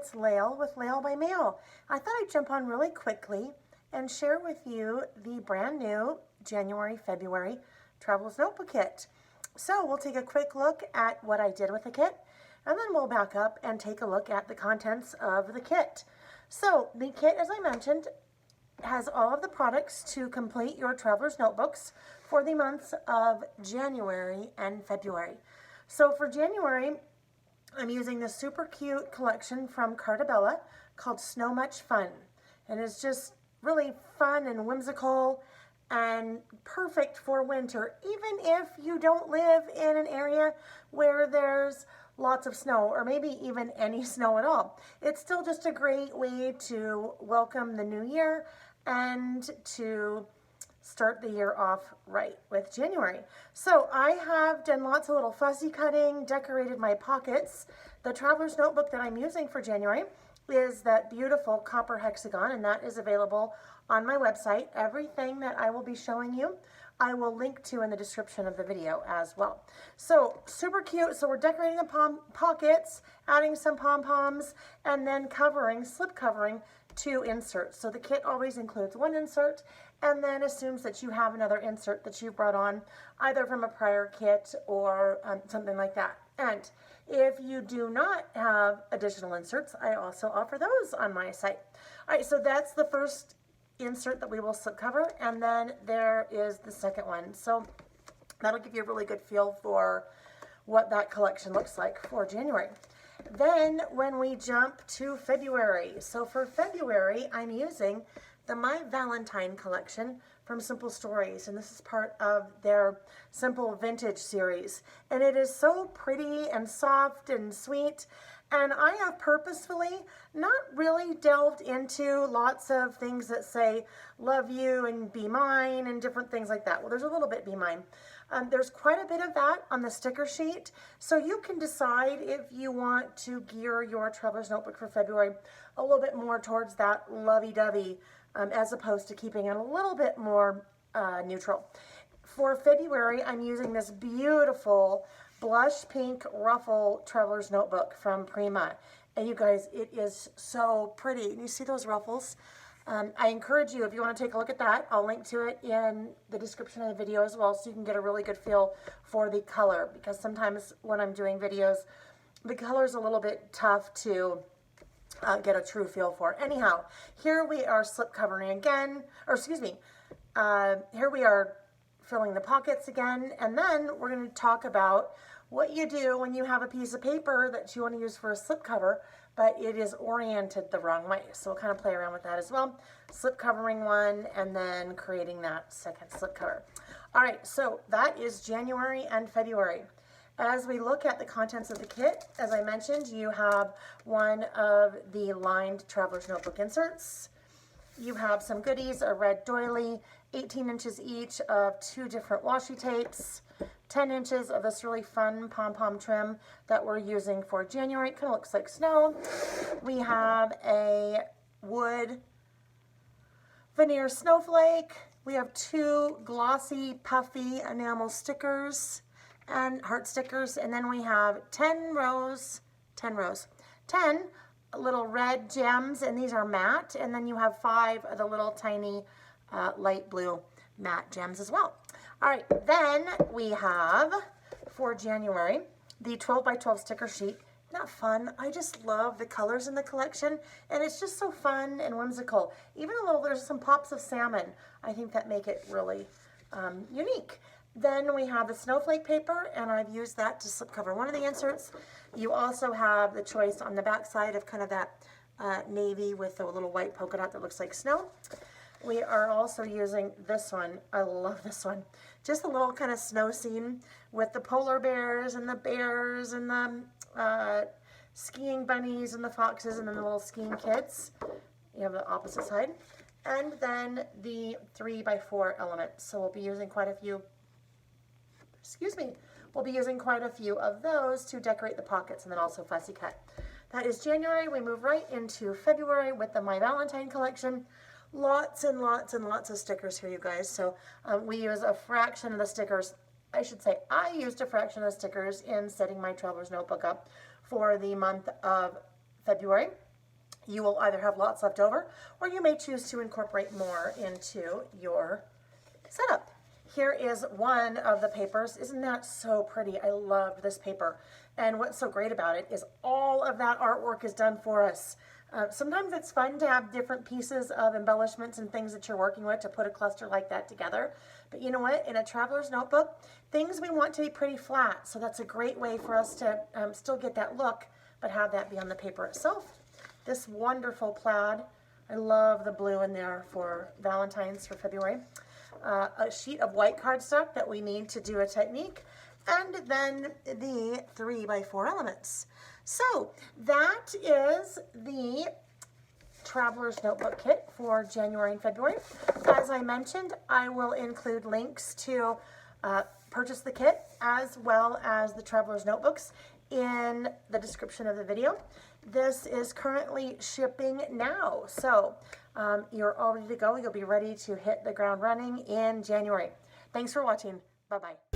it's Layle with Layle by Mail. I thought I'd jump on really quickly and share with you the brand new January, February Traveler's Notebook Kit. So we'll take a quick look at what I did with the kit, and then we'll back up and take a look at the contents of the kit. So the kit, as I mentioned, has all of the products to complete your traveler's notebooks for the months of January and February. So for January, I'm using this super cute collection from Cartabella called Snow Much Fun. And it's just really fun and whimsical and perfect for winter, even if you don't live in an area where there's lots of snow or maybe even any snow at all. It's still just a great way to welcome the new year and to start the year off right with January. So I have done lots of little fussy cutting, decorated my pockets. The traveler's notebook that I'm using for January is that beautiful copper hexagon, and that is available on my website. Everything that I will be showing you, I will link to in the description of the video as well. So super cute. So we're decorating the pockets, adding some pom-poms, and then slip covering 2 inserts. So the kit always includes 1 insert and then assumes that you have another insert that you brought on either from a prior kit or something like that. And if you do not have additional inserts, I also offer those on my site. All right, so that's the first insert that we will slip cover, and then there is the second one. So that'll give you a really good feel for what that collection looks like for January. Then when we jump to February, so for February, I'm using the My Valentine collection from Simple Stories, and this is part of their Simple Vintage series. And it is so pretty and soft and sweet, and I have purposefully not really delved into lots of things that say love you and be mine and different things like that. Well, there's a little bit be mine. There's quite a bit of that on the sticker sheet, so you can decide if you want to gear your Traveler's Notebook for February a little bit more towards that lovey-dovey as opposed to keeping it a little bit more neutral. For February, I'm using this beautiful blush pink ruffle Traveler's Notebook from Prima. And you guys, it is so pretty. And you see those ruffles? I encourage you, if you want to take a look at that, I'll link to it in the description of the video as well, so you can get a really good feel for the color, because sometimes when I'm doing videos, the color is a little bit tough to get a true feel for. Anyhow, here we are slip covering again, or excuse me, here we are filling the pockets again, and then we're going to talk about what you do when you have a piece of paper that you want to use for a slip cover, but it is oriented the wrong way. So we'll kind of play around with that as well. Slip covering one and then creating that second slip cover. All right, so that is January and February. As we look at the contents of the kit, as I mentioned, you have one of the lined Traveler's Notebook inserts. You have some goodies, a red doily, 18 inches each of 2 different washi tapes, 10 inches of this really fun pom-pom trim that we're using for January. It kind of looks like snow. We have a wood veneer snowflake. We have 2 glossy, puffy enamel stickers and heart stickers. And then we have 10 little red gems, and these are matte. And then you have 5 of the little tiny light blue matte gems as well. All right, then we have, for January, the 12 by 12 sticker sheet. Isn't that fun? I just love the colors in the collection, and it's just so fun and whimsical. Even there's some pops of salmon, I think, that make it really unique. Then we have the snowflake paper, and I've used that to slip cover one of the inserts. You also have the choice on the back side of kind of that navy with a little white polka dot that looks like snow. We are also using this one. I love this one. Just a little kind of snow scene with the polar bears and the bears and the skiing bunnies and the foxes and then the little skiing kids. You have the opposite side. And then the 3 by 4 element. So we'll be using quite a few, we'll be using quite a few of those to decorate the pockets and then also fussy cut. That is January. We move right into February with the My Valentine collection. Lots and lots and lots of stickers here, you guys. So we use a fraction of the stickers. I should say I used a fraction of the stickers in setting my Traveler's Notebook up for the month of February. you will either have lots left over, or you may choose to incorporate more into your setup. Here is one of the papers. Isn't that so pretty? I love this paper. And what's so great about it is all of that artwork is done for us. Sometimes it's fun to have different pieces of embellishments and things that you're working with to put a cluster like that together. But you know what? In a traveler's notebook, things we want to be pretty flat. So that's a great way for us to still get that look, but have that be on the paper itself. This wonderful plaid. I love the blue in there for Valentine's for February. A sheet of white cardstock that we need to do a technique, and then the 3x4 elements. So that is the Traveler's Notebook Kit for January and February. As I mentioned, I will include links to purchase the kit as well as the Traveler's Notebooks in the description of the video. This is currently shipping now, so you're all ready to go. You'll be ready to hit the ground running in January. Thanks for watching. Bye-bye.